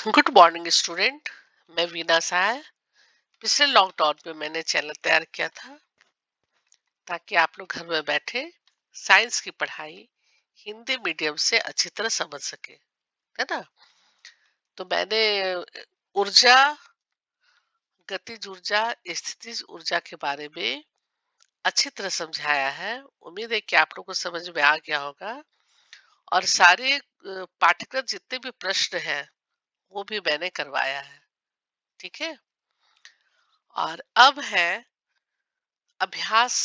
Good morning student. मैं वीना सहाय। पिछले lockdown में मैंने चैनल तैयार किया था ताकि आप लोग घर में बैठे साइंस की पढ़ाई हिंदी मीडियम से अच्छी तरह समझ सके, है ना। तो मैंने ऊर्जा, गतिज ऊर्जा, स्थितिज ऊर्जा के बारे में अच्छी तरह समझाया है। उम्मीद है कि आप लोग को समझ में आ गया होगा। और सारे पाठ्यक्रम जितने भी प्रश्न हैं वो भी मैंने करवाया है। ठीक है। और अब है अभ्यास,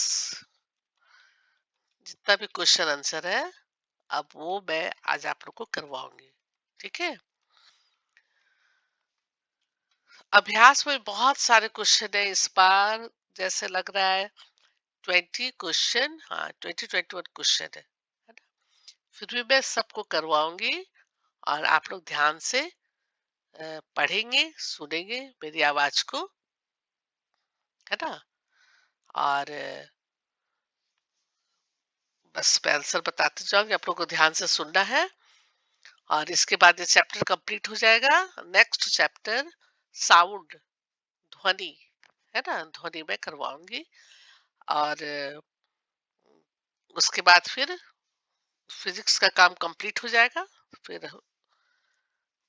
जितना भी क्वेश्चन आंसर है अब वो मैं आज आप लोग को करवाऊंगी। ठीक है। अभ्यास में बहुत सारे क्वेश्चन है इस बार, जैसे लग रहा है 20 क्वेश्चन, हाँ 20-21 क्वेश्चन है ना। फिर भी मैं सबको करवाऊंगी और आप लोग ध्यान से पढ़ेंगे, सुनेंगे मेरी आवाज को, है ना। और बस मैं आंसर बताते जाऊंगी, आप लोग को ध्यान से सुनना है। और इसके बाद ये चैप्टर कंप्लीट हो जाएगा। नेक्स्ट चैप्टर साउंड, ध्वनि, है ना, ध्वनि में करवाऊंगी। और उसके बाद फिर फिजिक्स का काम कंप्लीट हो जाएगा। फिर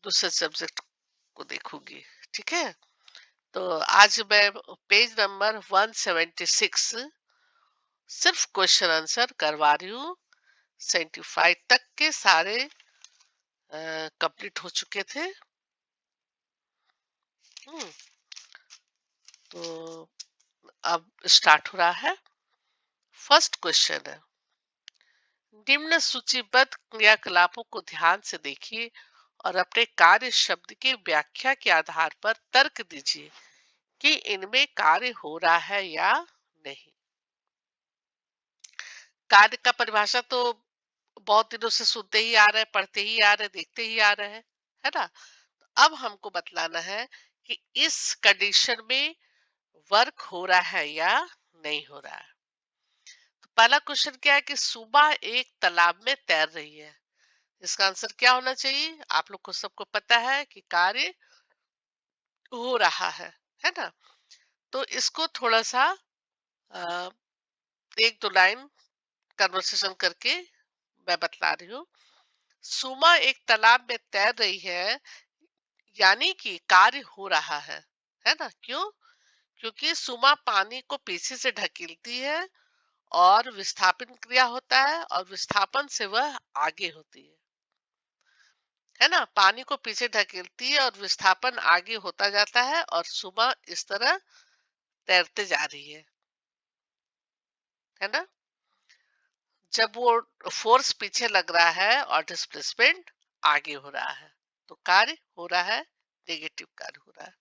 दूसरे सब्जेक्ट को देखूंगी। ठीक है। तो आज मैं पेज नंबर 176 सिर्फ क्वेश्चन आंसर करवा रही हूँ। 75 तक के सारे कंप्लीट हो चुके थे। हम्म, तो अब स्टार्ट हो रहा है। फर्स्ट क्वेश्चन है, निम्न सूचीबद्ध क्रियाकलापों को ध्यान से देखिए और अपने कार्य शब्द की व्याख्या के आधार पर तर्क दीजिए कि इनमें कार्य हो रहा है या नहीं। कार्य का परिभाषा तो बहुत दिनों से सुनते ही आ रहे हैं, पढ़ते ही आ रहे हैं, देखते ही आ रहे हैं, है ना। अब हमको बतलाना है कि इस कंडीशन में वर्क हो रहा है या नहीं हो रहा है। तो पहला क्वेश्चन क्या है कि सुबह एक तालाब में तैर रही है। इसका आंसर क्या होना चाहिए? आप लोग को सबको पता है कि कार्य हो रहा है ना। तो इसको थोड़ा सा अ, एक दो लाइन कन्वर्सेशन करके मैं बतला रही हूँ। सुमा एक तालाब में तैर रही है, यानी कि कार्य हो रहा है ना। क्यों? क्योंकि सुमा पानी को पीछे से ढकेलती है और विस्थापन क्रिया होता है और विस्थापन से वह आगे होती है ना। पानी को पीछे ढकेलती है और विस्थापन आगे होता जाता है और सुमा इस तरह तैरते जा रही है ना। जब वो फोर्स पीछे लग रहा है और डिस्प्लेसमेंट आगे हो रहा है तो कार्य हो रहा है, नेगेटिव कार्य हो रहा है।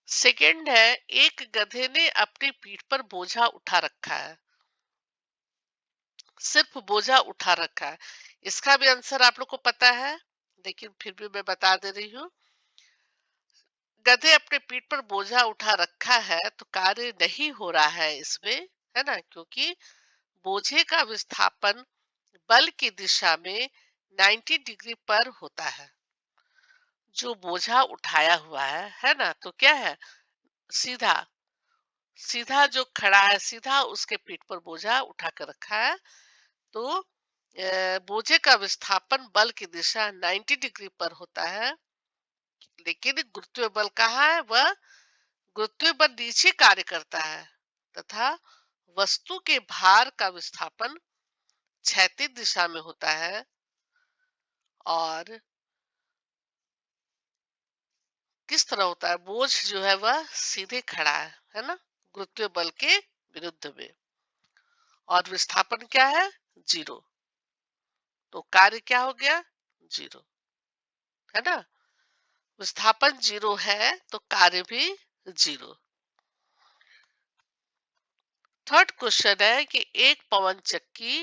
सेकंड है, एक गधे ने अपनी पीठ पर बोझा उठा रखा है। सिर्फ बोझा उठा रखा है। इसका भी आंसर आप लोग को पता है, लेकिन फिर भी मैं बता दे रही हूँ। गधे अपने पीठ पर बोझा उठा रखा है तो कार्य नहीं हो रहा है इसमें, है ना। क्योंकि बोझे का विस्थापन बल की दिशा में 90 डिग्री पर होता है। जो बोझा उठाया हुआ है ना, तो क्या है, सीधा सीधा जो खड़ा है सीधा उसके पीठ पर बोझा उठा कर रखा है। तो बोझे का विस्थापन बल की दिशा 90 डिग्री पर होता है, लेकिन गुरुत्वीय बल कहाँ है, वह गुरुत्वीय बल नीचे कार्य करता है तथा वस्तु के भार का विस्थापन क्षैतिज दिशा में होता है और किस तरह होता है, बोझ जो है वह सीधे खड़ा है ना, गुरुत्वीय बल के विरुद्ध में। और विस्थापन क्या है, जीरो। तो कार्य क्या हो गया, जीरो, है ना। विस्थापन जीरो है तो कार्य भी जीरो। थर्ड क्वेश्चन है कि एक पवन चक्की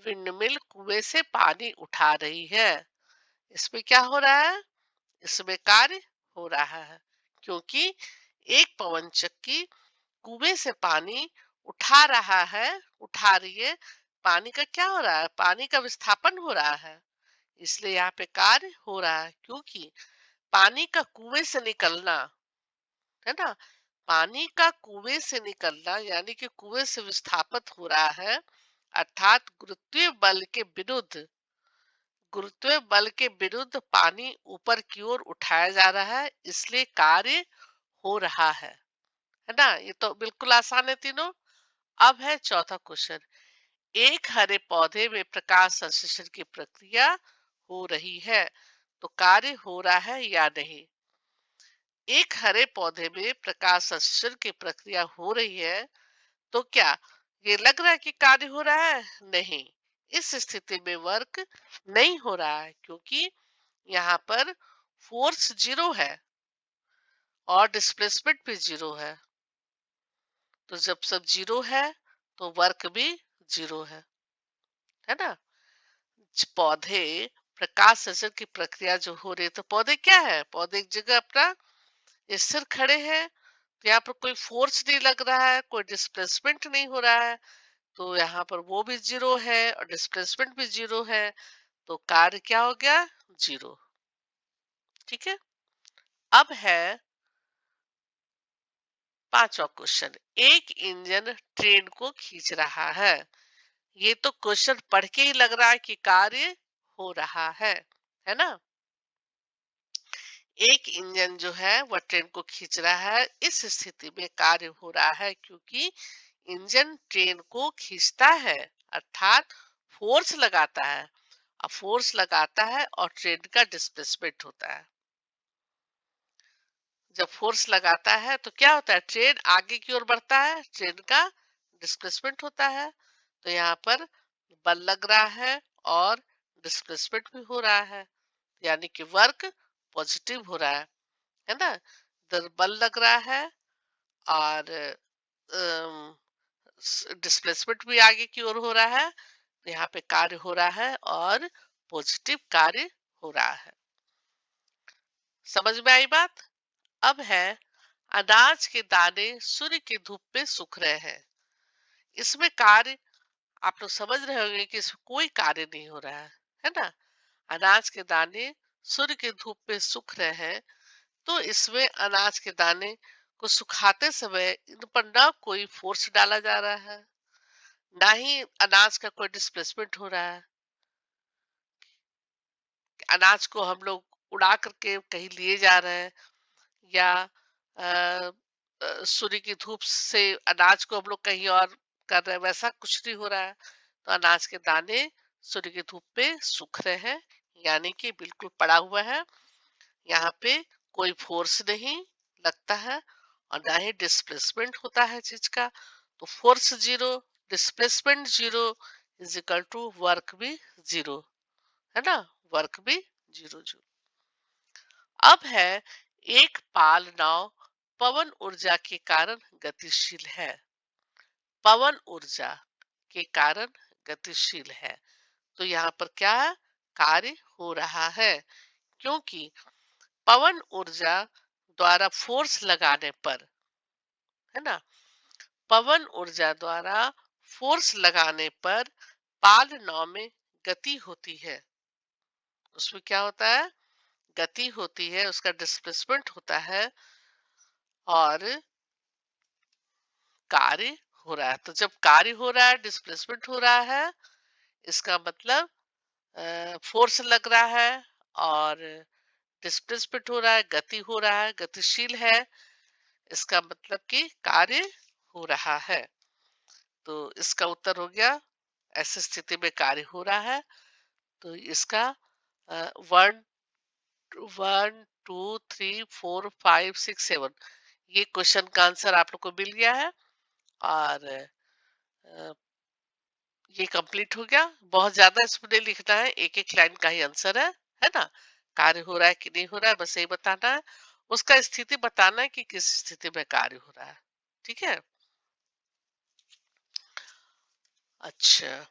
विंडमिल कुएं से पानी उठा रही है। इसमें क्या हो रहा है, इसमें कार्य हो रहा है क्योंकि एक पवन चक्की कुएं से पानी उठा रहा है, उठा रही है। पानी का क्या हो रहा है, पानी का विस्थापन हो रहा है, इसलिए यहाँ पे कार्य हो रहा है। क्योंकि पानी का कुएं से निकलना, है ना? पानी का कुएं से निकलना यानी कि कुएं से विस्थापित हो रहा है, अर्थात गुरुत्वीय बल के विरुद्ध पानी ऊपर की ओर उठाया जा रहा है, इसलिए कार्य हो रहा है ना? ये तो बिल्कुल आसान है तीनों। अब है चौथा क्वेश्चन। एक हरे पौधे में प्रकाश संश्लेषण की प्रक्रिया हो रही है, तो कार्य हो रहा है या नहीं? एक हरे पौधे में प्रकाश संश्लेषण की प्रक्रिया हो रही है, तो क्या ये लग रहा है कि कार्य हो रहा है? नहीं। इस स्थिति में वर्क नहीं हो रहा है, क्योंकि यहाँ पर फोर्स जीरो है और डिस्प्लेसमेंट भी जीरो है। तो जब सब जीरो है तो वर्क भी जीरो है ना? पौधे प्रकाश संश्लेषण की प्रक्रिया जो हो रही है, तो पौधे क्या है? पौधे एक जगह अपना स्थिर खड़े हैं, तो यहाँ पर कोई फोर्स नहीं लग रहा है, कोई डिस्प्लेसमेंट नहीं हो रहा है, तो यहाँ पर वो भी जीरो है और डिस्प्लेसमेंट भी जीरो है, तो कार्य क्या हो गया? जीरो। ठीक है। अब है पांचवा क्वेश्चन। एक इंजन ट्रेन को खींच रहा है। ये तो क्वेश्चन पढ़ के ही लग रहा है कि कार्य हो रहा है ना? एक इंजन जो है वह ट्रेन को खींच रहा है। इस स्थिति में कार्य हो रहा है, क्योंकि इंजन ट्रेन को खींचता है, अर्थात फोर्स लगाता है। अब फोर्स लगाता है और ट्रेन का डिस्प्लेसमेंट होता है। जब फोर्स लगाता है तो क्या होता है? ट्रेन आगे की ओर बढ़ता है, ट्रेन का डिस्प्लेसमेंट होता है। तो यहाँ पर बल लग रहा है और डिस्प्लेसमेंट भी हो रहा है, यानी कि वर्क पॉजिटिव हो रहा है ना? इधर बल लग रहा है और डिस्प्लेसमेंट भी आगे की ओर हो रहा है, तो यहाँ पे कार्य हो रहा है और पॉजिटिव कार्य हो रहा है। समझ में आई बात? अब है अनाज के दाने सूर्य की धूप में सूख रहे हैं। इसमें कार्य, आप लोग समझ रहे होंगे कि इसमें कोई कार्य नहीं हो रहा है ना? अनाज के दाने सूर्य की धूप में सूख रहे हैं, तो इसमें अनाज के दाने को सुखाते समय इन पर ना कोई फोर्स डाला जा रहा है, ना ही अनाज का कोई डिस्प्लेसमेंट हो रहा है। अनाज को हम लोग उड़ा करके कहीं लिए जा रहे हैं, या सूर्य की धूप से अनाज को हम लोग कहीं और कर रहे हैं, वैसा कुछ नहीं हो रहा है। तो अनाज के दाने सूर्य की धूप पे सूख रहे हैं, यानी कि बिल्कुल पड़ा हुआ है। यहाँ पे कोई फोर्स नहीं लगता है और ना ही डिस्प्लेसमेंट होता है चीज का। तो force zero, displacement zero, is equal to work भी जीरो, है ना? वर्क भी जीरो जीरो। अब है एक पाल नाव पवन ऊर्जा के कारण गतिशील है। पवन ऊर्जा के कारण गतिशील है, तो यहाँ पर क्या है? कार्य हो रहा है, क्योंकि पवन ऊर्जा द्वारा फोर्स लगाने पर, है ना? पवन ऊर्जा द्वारा फोर्स लगाने पर पाल नाव में गति होती है। उसमें क्या होता है? गति होती है, उसका डिस्प्लेसमेंट होता है और कार्य हो रहा है। तो जब कार्य हो रहा है, डिस्प्लेसमेंट हो रहा है, इसका मतलब फोर्स लग रहा है और डिस्प्लेसमेंट हो रहा है, गति हो रहा है, गतिशील है, इसका मतलब कि कार्य हो रहा है। तो इसका उत्तर हो गया, ऐसी स्थिति में कार्य हो रहा है। तो इसका one one two three four five six seven, ये क्वेश्चन का आंसर आप लोग को मिल गया है। और ये कंप्लीट हो गया। बहुत ज्यादा इसमें नहीं लिखना है, एक एक लाइन का ही आंसर है ना? कार्य हो रहा है कि नहीं हो रहा है, बस यही बताना है। उसका स्थिति बताना है कि किस स्थिति में कार्य हो रहा है। ठीक है। अच्छा,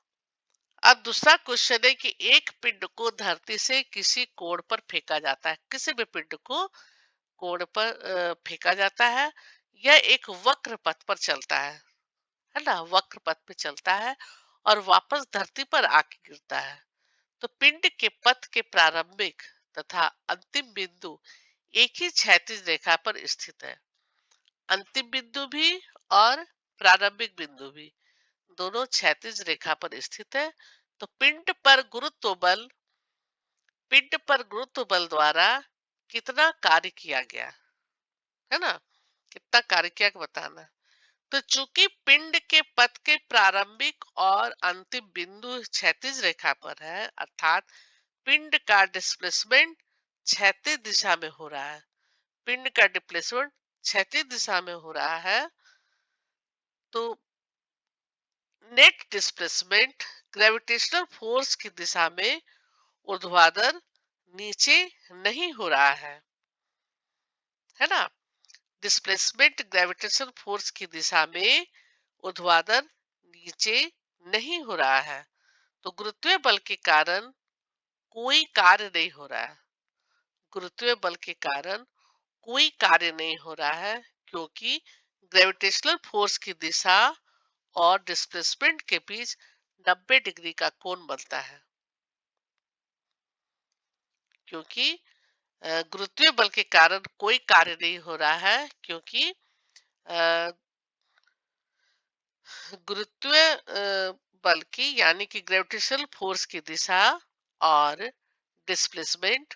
अब दूसरा क्वेश्चन है कि एक पिंड को धरती से किसी कोण पर फेंका जाता है। किसी भी पिंड को कोण पर फेंका जाता है। यह एक वक्र पथ पर चलता है ना? वक्र पथ पे चलता है और वापस धरती पर आके गिरता है। तो पिंड के पथ के प्रारंभिक तथा अंतिम बिंदु एक ही क्षैतिज रेखा पर स्थित है। अंतिम बिंदु भी और प्रारंभिक बिंदु भी दोनों क्षैतिज रेखा पर स्थित है। तो पिंड पर गुरुत्व बल द्वारा कितना कार्य किया गया, है ना, कितना कार्य किया बताना। तो चूंकि पिंड के पथ के प्रारंभिक और अंतिम बिंदु क्षैतिज रेखा पर है, अर्थात पिंड का डिस्प्लेसमेंट क्षैतिज दिशा में हो रहा है, पिंड का डिस्प्लेसमेंट क्षैतिज दिशा में हो रहा है, तो नेट डिस्प्लेसमेंट ग्रेविटेशनल फोर्स की दिशा में ऊर्ध्वाधर नीचे नहीं हो रहा है ना। डिस्प्लेसमेंट ग्रेविटेशनल फोर्स की दिशा में ऊर्ध्वाधर नीचे नहीं हो रहा है। तो गुरुत्वीय बल के कारण कोई कार्य नहीं हो रहा है, गुरुत्वीय बल के कारण कोई कार्य नहीं हो रहा है, क्योंकि ग्रेविटेशनल फोर्स की दिशा और डिस्प्लेसमेंट के बीच 90 डिग्री का कोण बनता है। क्योंकि गुरुत्वीय बल के कारण कोई कार्य नहीं हो रहा है, क्योंकि अ, गुरुत्वीय बल की यानी कि ग्रेविटेशनल फोर्स की दिशा और डिस्प्लेसमेंट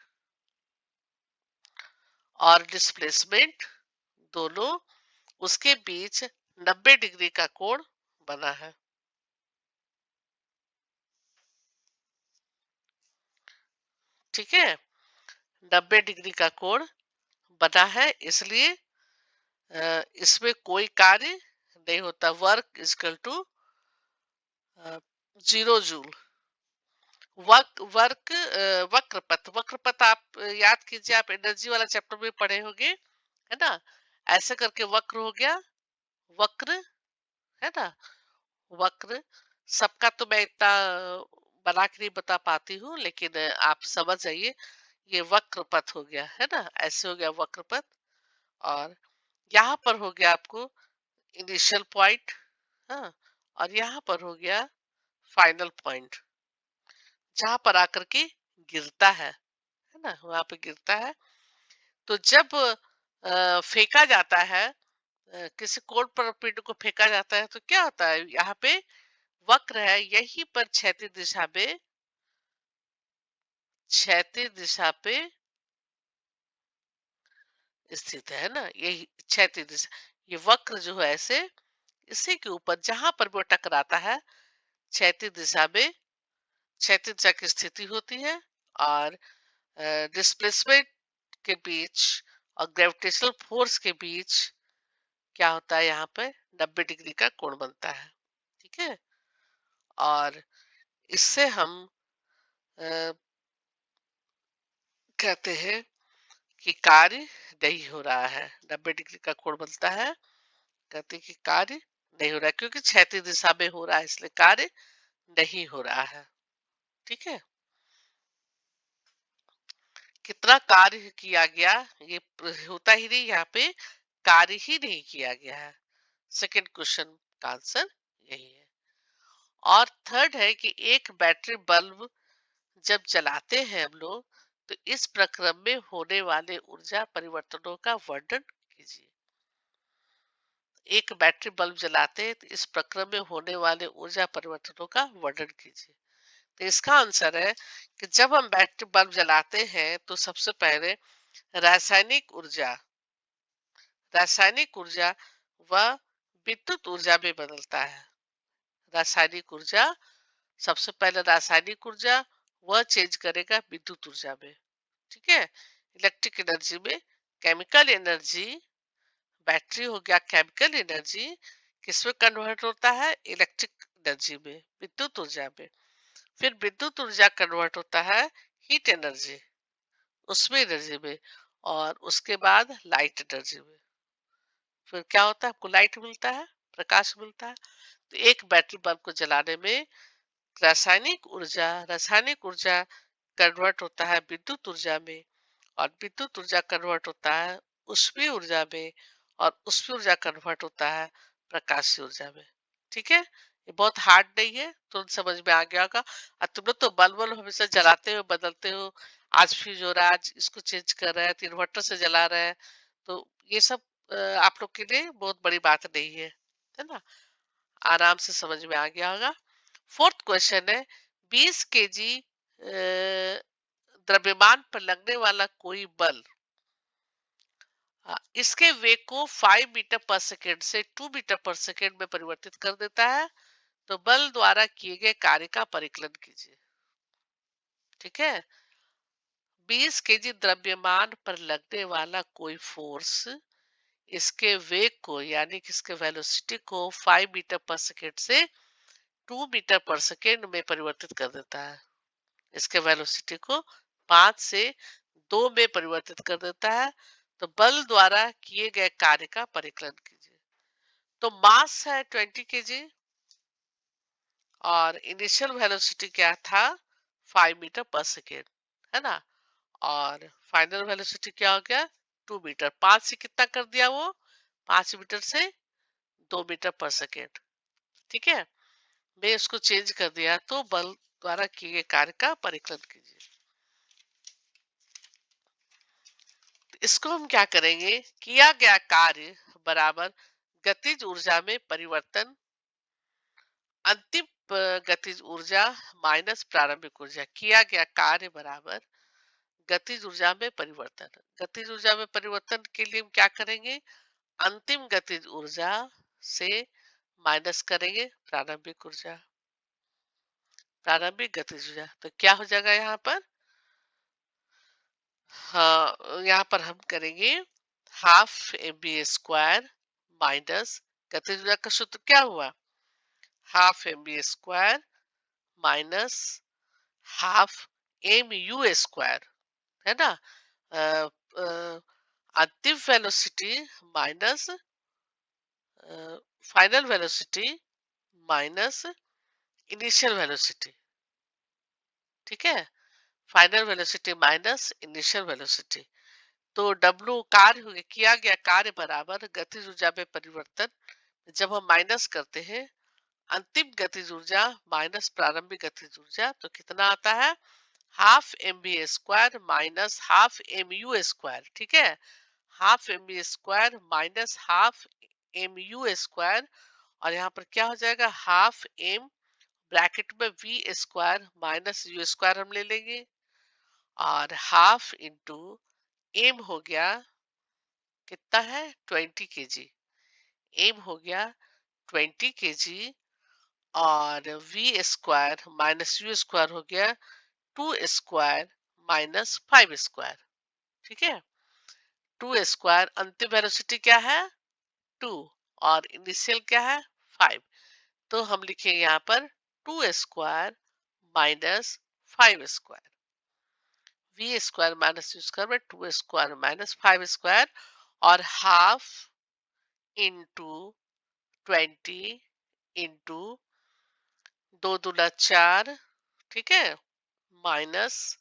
दोनों उसके बीच 90 डिग्री का कोण बना है। ठीक है, 90 डिग्री का कोण बना है, इसलिए इसमें कोई कार्य नहीं होता। Work equal to 0 joule. वक्रपथ आप याद कीजिए, आप एनर्जी वाला चैप्टर में पढ़े होंगे, है ना। ऐसे करके वक्र हो गया, वक्र, है ना, वक्र। सबका तो मैं इतना बना के नहीं बता पाती हूँ, लेकिन आप समझ जाइए, ये वक्रपथ हो गया, है ना, ऐसे हो गया वक्रपथ। और यहाँ पर हो गया आपको इनिशियल पॉइंट, हाँ, और यहाँ पर हो गया फाइनल पॉइंट, जहां पर आकर के गिरता है ना, वहां पे गिरता है। तो जब फेंका जाता है, किसी कोण पर पिंड को फेंका जाता है, तो क्या होता है, यहाँ पे वक्र है, यहीं पर क्षैतिज दिशा पे स्थित है ना, यही क्षैतिज दिशा। ये वक्र जो है ऐसे इसी के ऊपर जहां पर वो टकराता है, क्षैतिज दिशा में, क्षैतिज दिशा की स्थिति होती है। और डिस्प्लेसमेंट के बीच और ग्रेविटेशनल फोर्स के बीच क्या होता है, यहाँ पे 90 डिग्री का कोण बनता है। ठीक है, और इससे हम अ, कहते हैं कि कार्य नहीं हो रहा है, 90 डिग्री का कोण बनता है, कहते हैं कि कार्य नहीं हो रहा है, क्योंकि क्षैतिज दिशा में हो रहा है, इसलिए कार्य नहीं हो रहा है। ठीक है, कितना कार्य किया गया, ये होता ही नहीं, यहाँ पे कार्य ही नहीं किया गया है। सेकंड क्वेश्चन का आंसर यही है। और थर्ड है कि एक बैटरी बल्ब जब जलाते हैं हम लोग, तो इस प्रक्रम में होने वाले ऊर्जा परिवर्तनों का वर्णन कीजिए। एक बैटरी बल्ब जलाते हैं, तो इस प्रक्रम में होने वाले ऊर्जा परिवर्तनों का वर्णन कीजिए। तो इसका आंसर है कि जब हम बैटरी बल्ब जलाते हैं, तो सबसे पहले रासायनिक ऊर्जा रासायनिक ऊर्जा व विद्युत ऊर्जा में बदलता है। रासायनिक ऊर्जा, सबसे पहले रासायनिक ऊर्जा वह चेंज करेगा विद्युत ऊर्जा में। ठीक है, इलेक्ट्रिक एनर्जी में। केमिकल एनर्जी, बैटरी हो गया केमिकल एनर्जी, किसमें कन्वर्ट होता है, इलेक्ट्रिक एनर्जी में, विद्युत ऊर्जा में। फिर विद्युत ऊर्जा कन्वर्ट होता है हीट एनर्जी, उसमें एनर्जी में। और उसके बाद लाइट एनर्जी में। फिर क्या होता है, आपको लाइट मिलता है, प्रकाश मिलता है। तो एक बैटरी बल्ब को जलाने में रासायनिक ऊर्जा कन्वर्ट होता है विद्युत ऊर्जा में, और विद्युत ऊर्जा कन्वर्ट होता है ऊष्मीय ऊर्जा में, और ऊष्मीय ऊर्जा कन्वर्ट होता है प्रकाशीय ऊर्जा में। ठीक है, ये बहुत हार्ड नहीं है, तुरंत समझ में आ गया होगा। और तुम लोग तो बल्ब हमेशा जलाते हो, बदलते हो, आज फ्यूज हो रहा है, आज इसको चेंज कर रहा है, तो इन्वर्टर से जला रहा है। तो ये सब आप लोग के लिए बहुत बड़ी बात नहीं है ना? आराम से समझ में आ गया होगा। फोर्थ क्वेश्चन है, 20 केजी द्रव्यमान पर लगने वाला कोई बल इसके वेग को 5 मीटर पर सेकेंड से 2 मीटर पर सेकेंड में परिवर्तित कर देता है। तो बल द्वारा किए गए कार्य का परिकलन कीजिए। ठीक है, 20 केजी द्रव्यमान पर लगने वाला कोई फोर्स इसके वेग को यानी कि इसके वेलोसिटी को 5 मीटर पर सेकेंड से 2 मीटर पर सेकेंड में परिवर्तित कर देता है। इसके वेलोसिटी को 5 से 2 में परिवर्तित कर देता है। तो बल द्वारा किए गए कार्य का परिकलन कीजिए। तो मास है 20 केजी और इनिशियल वेलोसिटी क्या था, 5 मीटर पर सेकेंड, है ना? और फाइनल वेलोसिटी क्या हो गया, 2 मीटर। 5 से कितना कर दिया वो, 5 मीटर से 2 मीटर पर सेकेंड। ठीक है, मैं इसको चेंज कर दिया, तो बल द्वारा किए गए कार्य का परिकलन कीजिए। इसको हम क्या करेंगे, किया गया कार्य बराबर गतिज ऊर्जा में परिवर्तन, अंतिम गतिज ऊर्जा माइनस प्रारंभिक ऊर्जा। किया गया कार्य बराबर गतिज ऊर्जा में परिवर्तन। गतिज ऊर्जा में परिवर्तन के लिए हम क्या करेंगे, अंतिम गतिज ऊर्जा से माइनस करेंगे प्रारंभिक ऊर्जा। प्रारंभिक गतिज ऊर्जा तो क्या हो जाएगा यहाँ पर, हाँ यहाँ पर हम करेंगे half M V square minus गतिज ऊर्जा का सूत्र क्या हुआ, half M V square minus half M U square, है ना? अ, अ, अंतिम velocity minus final velocity minus initial velocity. ठीक है, final velocity minus initial velocity. तो डब्ल्यू कार्य किया गया कार्य बराबर गतिज ऊर्जा में परिवर्तन, जब हम माइनस करते हैं अंतिम गतिज ऊर्जा माइनस प्रारंभिक गतिज ऊर्जा, तो कितना आता है, half M V square minus half M U square. ठीक है, half M V square minus half M U square, और यहाँ पर क्या हो जाएगा, हाफ एम ब्रैकेट में V square minus U square हम ले लेंगे, और हाफ इंटू एम हो गया, कितना है 20 केजी, एम हो गया 20 केजी, और V square minus U square हो गया 2 स्क्वायर माइनस 5 स्क्वायर। ठीक है, 2 स्क्वायर, अंतिम वेलोसिटी क्या है 2, और इनिशियल क्या है 5। तो हम लिखेंगे यहाँ पर 2 square minus 5 square, V square minus U square में 2 स्क्वायर माइनस 5 स्क्वायर, और हाफ इंटू 20 इंटू 2 दूना 4, ठीक है, माइनस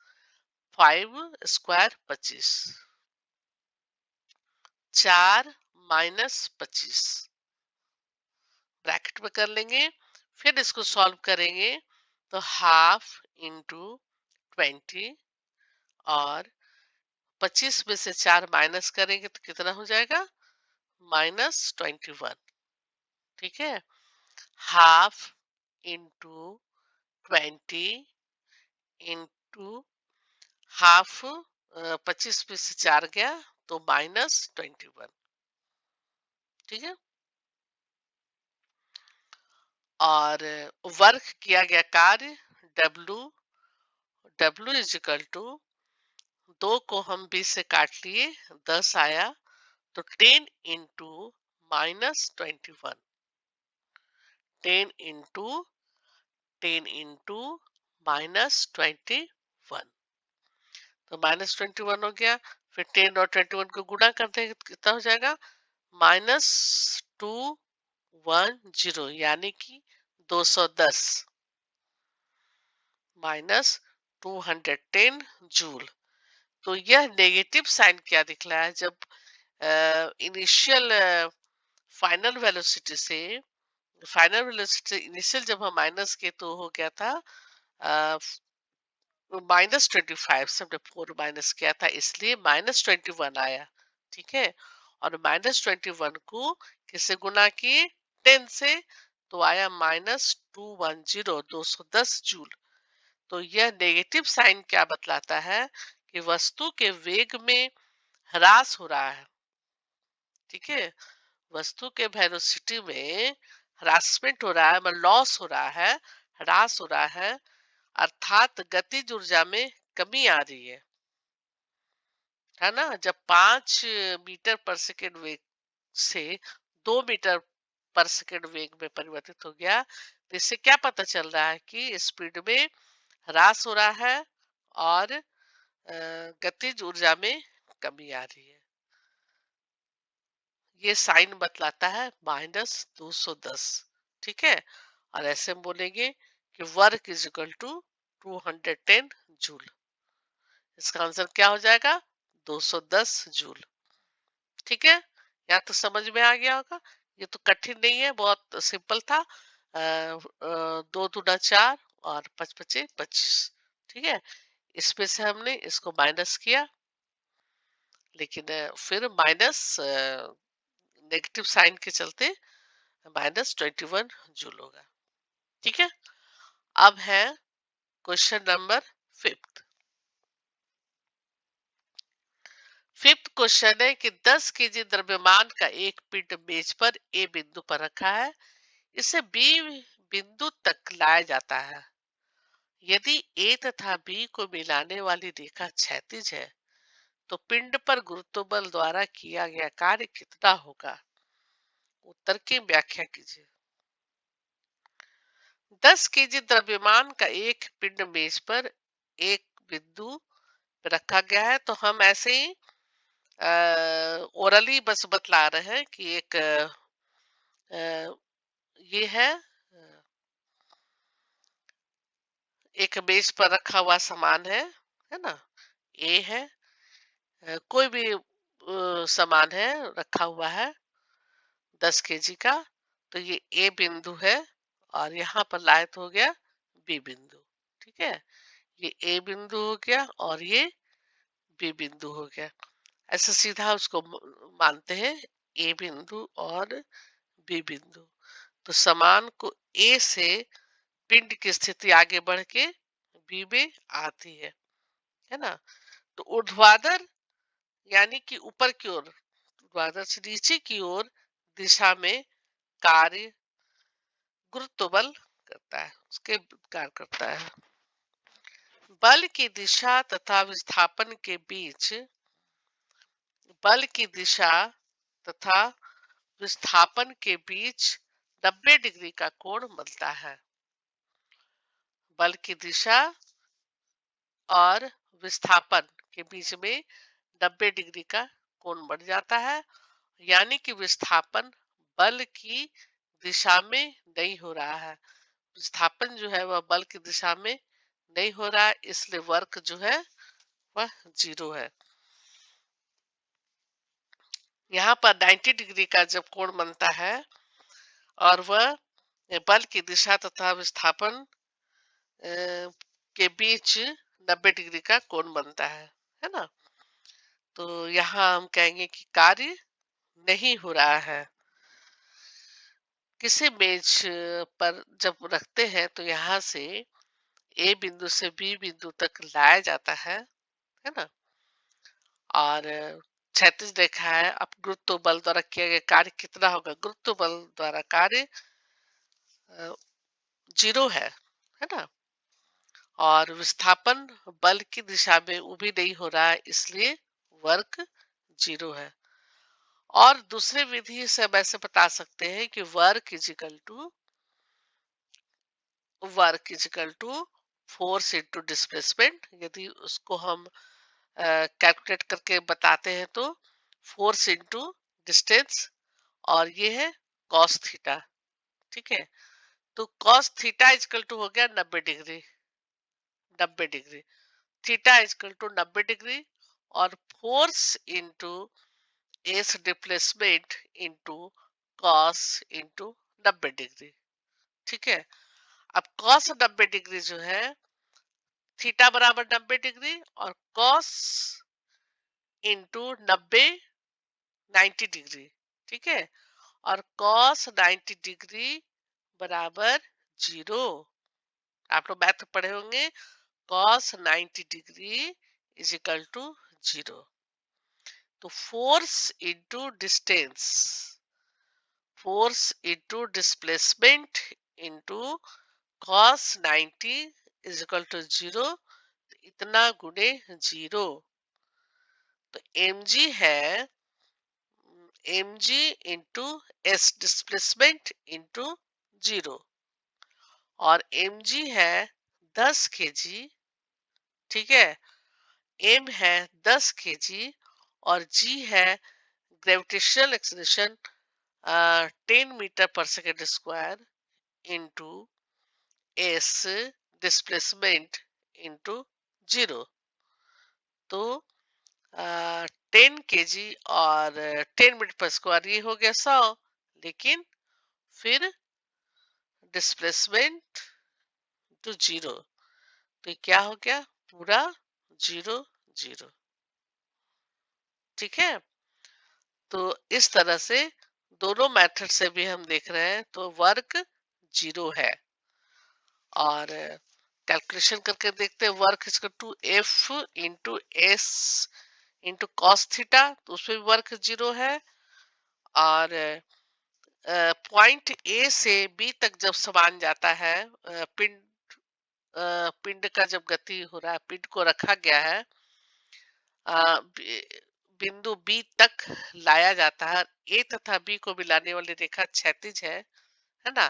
5 स्क्वायर 25, 4 माइनस 25 ब्रैकेट में कर लेंगे। फिर इसको सॉल्व करेंगे, तो हाफ इंटू 20, और 25 में से 4 माइनस करेंगे तो कितना हो जाएगा, -21। ठीक है, हाफ इंटू 20 इंटू हाफ, 25 में से 4 गया तो -21। ठीक है, और वर्क किया गया कार्य W, W is equal to 2 को हम 20 से काट लिए, 10 आया, तो 10 इंटू -21, 10 इंटू 10 इंटू -21, तो -21 हो गया। फिर 10 और 21 को गुणा करते हैं तो कितना हो जाएगा, -210, यानी कि 210 -210 जूल। तो यह नेगेटिव साइन क्या दिखला है, जब इनिशियल फाइनल वेलोसिटी से इनिशियल जब हम माइनस के तो हो गया था -25 से हमने 4 माइनस किया था, इसलिए -21 आया। ठीक है, और -21 को किससे गुना किए? 10 से, तो आया -210, 210 जूल। तो यह नेगेटिव साइन क्या बतलाता है? कि वस्तु के वेग में ह्रास हो रहा है। ठीक है, वस्तु के वेलोसिटी में हरासमेंट हो रहा है, मतलब लॉस हो रहा है, ह्रास हो रहा है, अर्थात गतिज ऊर्जा में कमी आ रही है ना। जब 5 मीटर पर सेकेंड वेग से 2 मीटर पर सेकेंड वेग में परिवर्तित हो गया, तो इससे क्या पता चल रहा है? कि स्पीड में ह्रास हो रहा है और गतिज ऊर्जा में कमी आ रही है। ये साइन बतलाता है -210। ठीक है, और ऐसे हम बोलेंगे कि work is equal to 210 joule. इसका आंसर क्या हो जाएगा? 210 जूल। ठीक है, या तो समझ में आ गया होगा। ये तो कठिन नहीं है, बहुत सिंपल था। 2 दूना 4 और 5 पचे 25। ठीक है, इसमें से हमने इसको माइनस किया, लेकिन फिर माइनस नेगेटिव साइन के चलते -21 जूल होगा। ठीक है, अब है question number fifth. Fifth question है कि 10 केजी द्रव्यमान का एक पिंड मेज पर ए बिंदु पर रखा है, इसे बी बिंदु तक लाया जाता है। यदि ए तथा बी को मिलाने वाली रेखा क्षैतिज है, तो पिंड पर गुरुत्व बल द्वारा किया गया कार्य कितना होगा? उत्तर की व्याख्या कीजिए। 10 केजी द्रव्यमान का एक पिंड मेज पर एक बिंदु पे रखा गया है, तो हम ऐसे ही ओरली बस बतला रहे हैं कि एक ये है, एक मेज पर रखा हुआ सामान है ना। ए है, कोई भी सामान है रखा हुआ है 10 केजी का, तो ये ए बिंदु है, और यहाँ पर लायत हो गया बी बिंदु। ठीक है, ये ए बिंदु हो गया और ये बी बिंदु हो गया। ऐसे सीधा उसको मानते हैं ए बिंदु और बी बिंदु। तो समान को ए से पिंड की स्थिति आगे बढ़ के बी में आती है ना। तो ऊर्ध्वाधर यानी कि ऊपर की ओर, ऊर्ध्वाधर से नीचे की ओर दिशा में कार्य गुरुत्व बल करता है, उसके कार्य करता है। बल की दिशा तथा विस्थापन के बीच, बल की दिशा तथा विस्थापन के बीच 90 डिग्री का कोण बनता है। बल की दिशा और विस्थापन के बीच में 90 डिग्री का कोण बढ़ जाता है, यानी कि विस्थापन बल की दिशा में नहीं हो रहा है। विस्थापन जो है वह बल की दिशा में नहीं हो रहा है, इसलिए वर्क जो है वह 0 है। यहाँ पर 90 डिग्री का जब कोण बनता है और वह बल की दिशा तथा विस्थापन के बीच 90 डिग्री का कोण बनता है ना। तो यहाँ हम कहेंगे कि कार्य नहीं हो रहा है। किसी मेज पर जब रखते हैं तो यहाँ से ए बिंदु से बी बिंदु तक लाया जाता है ना। और क्षैतिज रेखा है। अब गुरुत्व बल द्वारा किया गया कार्य कितना होगा? गुरुत्व बल द्वारा कार्य 0 है ना। और विस्थापन बल की दिशा में वो भी नहीं हो रहा है, इसलिए वर्क 0 है। और दूसरे विधि से हम ऐसे बता सकते हैं कि work is equal to force into displacement. यदि उसको हम कैलकुलेट करके बताते हैं तो फोर्स इनटू डिस्टेंस, और ये है कॉस थीटा। ठीक है, तो कॉस थीटा इजकल टू हो गया 90 degree. 90 degree theta equal to 90 degree, और force into S displacement into cos into 90 degree. ठीक है, अब कॉस 90 डिग्री जो है थीटा बराबर 90 डिग्री और कॉस इंटू 90 ठीक है। और कॉस 90 डिग्री बराबर 0। आप लोग मैथ पढ़े होंगे। Cos 90 degree is equal to 0। तो force into distance, force into displacement into cos 90 is equal to 0। इतना गुणे 0। तो एम जी है M G into S displacement into 0। और एम जी है 10 kg, ठीक है। एम है 10 kg और जी है ग्रेविटेशनल एक्सेलरेशन 10 मीटर पर second square into S displacement into 0। तो 10 kg और 10 मीटर पर स्क्वायर ये हो गया 100। लेकिन फिर डिस्प्लेसमेंट टू 0, तो ये क्या हो गया पूरा 0 0। ठीक है। तो इस तरह से दोनों मेथड से भी हम देख रहे हैं तो वर्क 0 है। और कैलकुलेशन करके देखते हैं वर्क इसका 2F into S into cos theta, तो उसमें भी वर्क 0 है। और पॉइंट ए से बी तक जब सामान जाता है, पिंड का जब गति हो रहा है, पिंड को रखा गया है बिंदु बी तक लाया जाता है। ए तथा बी को मिलाने वाली रेखा क्षैतिज है ना।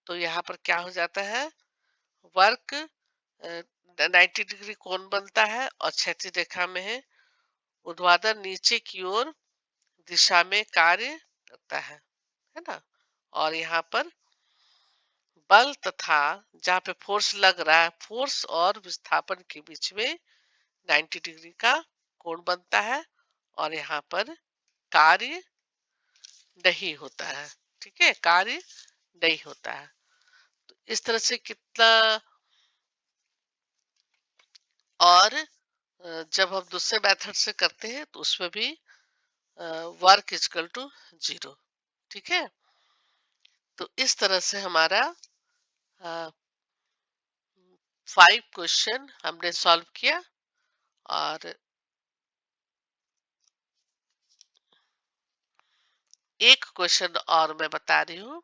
तो यहाँ पर क्या हो जाता है, वर्क 90 डिग्री कोण बनता है और क्षैतिज रेखा में है। ऊर्ध्वाधर नीचे की ओर दिशा में कार्य करता है ना। और यहाँ पर बल तथा जहाँ पे फोर्स लग रहा है, फोर्स और विस्थापन के बीच में 90 डिग्री का कोण बनता है। और यहाँ पर कार्य नहीं होता है। ठीक है, कार्य नहीं होता है। तो इस तरह से कितना। और जब हम दूसरे मेथड से करते हैं तो उसमें भी वर्क इजकल टू 0। ठीक है। तो इस तरह से हमारा 5 क्वेश्चन हमने सॉल्व किया। और एक क्वेश्चन और मैं बता रही हूँ।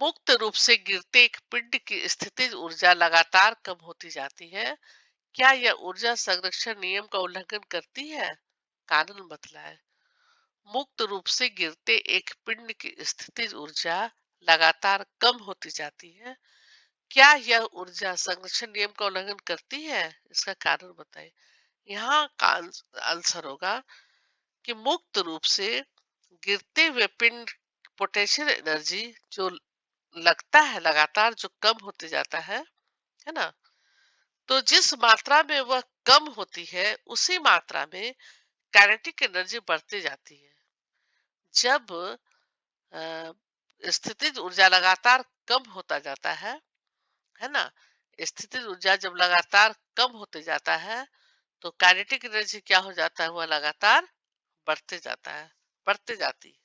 मुक्त रूप से गिरते एक पिंड की स्थितिज ऊर्जा लगातार कम होती जाती है। क्या यह ऊर्जा संरक्षण नियम का उल्लंघन करती है? कारण बतलाएं। मुक्त रूप से गिरते एक पिंड की स्थितिज ऊर्जा लगातार कम होती जाती है। क्या यह ऊर्जा संरक्षण नियम का उल्लंघन करती है? इसका कारण बताएं। यहाँ का आंसर होगा कि मुक्त रूप से गिरते हुए पिंड पोटेंशियल एनर्जी जो लगता है लगातार जो कम होते जाता है ना। तो जिस मात्रा में वह कम होती है उसी मात्रा में काइनेटिक एनर्जी बढ़ती जाती है। जब स्थितिज ऊर्जा लगातार कम होता जाता है ना। स्थितिज ऊर्जा जब लगातार कम होते जाता है तो काइनेटिक एनर्जी क्या हो जाता है, वह लगातार बढ़ते जाता है, बढ़ते जाती है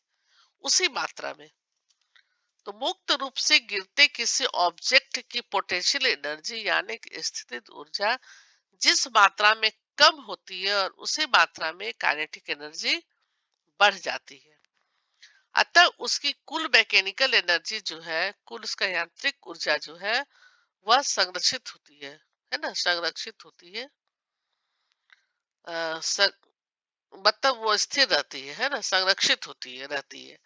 उसी मात्रा में। तो मुक्त रूप से गिरते किसी ऑब्जेक्ट की पोटेंशियल एनर्जी यानी कि स्थितिज ऊर्जा जिस मात्रा में कम होती है और उसी मात्रा में काइनेटिक एनर्जी बढ़ जाती है। अतः उसकी कुल मैकेनिकल एनर्जी जो है, कुल उसका यांत्रिक ऊर्जा जो है वह संरक्षित होती है ना, संरक्षित होती है। अ, स, मतलब वो स्थिर रहती है ना, संरक्षित होती है, रहती है।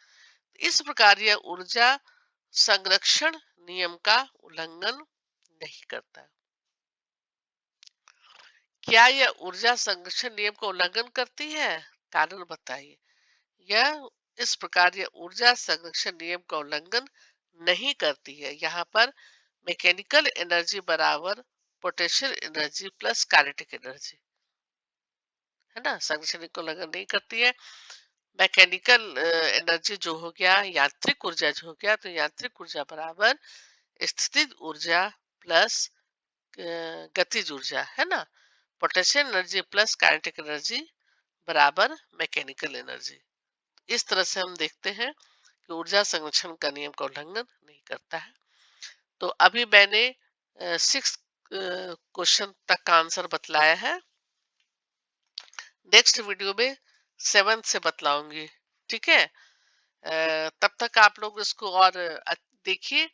इस प्रकार यह ऊर्जा संरक्षण नियम का उल्लंघन नहीं करता। क्या यह ऊर्जा संरक्षण नियम का उल्लंघन करती है? कारण बताइए। यह इस प्रकार यह ऊर्जा संरक्षण नियम का उल्लंघन नहीं करती है। यहाँ पर मैकेनिकल एनर्जी बराबर potential energy plus kinetic energy है ना, संरक्षण नियम का उल्लंघन नहीं करती है। मैकेनिकल एनर्जी जो हो गया, यांत्रिक ऊर्जा जो हो गया, तो यांत्रिक ऊर्जा बराबर स्थितिज ऊर्जा प्लस गतिज ऊर्जा है ना। Potential energy plus kinetic energy बराबर मैकेनिकल एनर्जी। इस तरह से हम देखते हैं कि ऊर्जा संरक्षण का नियम का उल्लंघन नहीं करता है। तो अभी मैंने 6 क्वेश्चन तक का आंसर बतलाया है। नेक्स्ट वीडियो में 7 से बतलाऊंगी। ठीक है। तब तक आप लोग इसको और देखिए।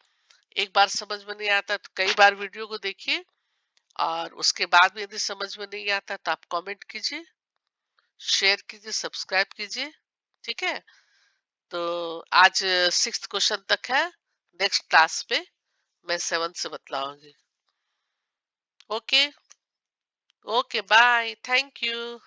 एक बार समझ में नहीं आता तो कई बार वीडियो को देखिए, और उसके बाद भी यदि समझ में नहीं आता तो आप कमेंट कीजिए, शेयर कीजिए, सब्सक्राइब कीजिए। ठीक है। तो आज 6th क्वेश्चन तक है। नेक्स्ट क्लास पे मैं 7 से बतलाऊंगी। Okay. Okay bye, thank you.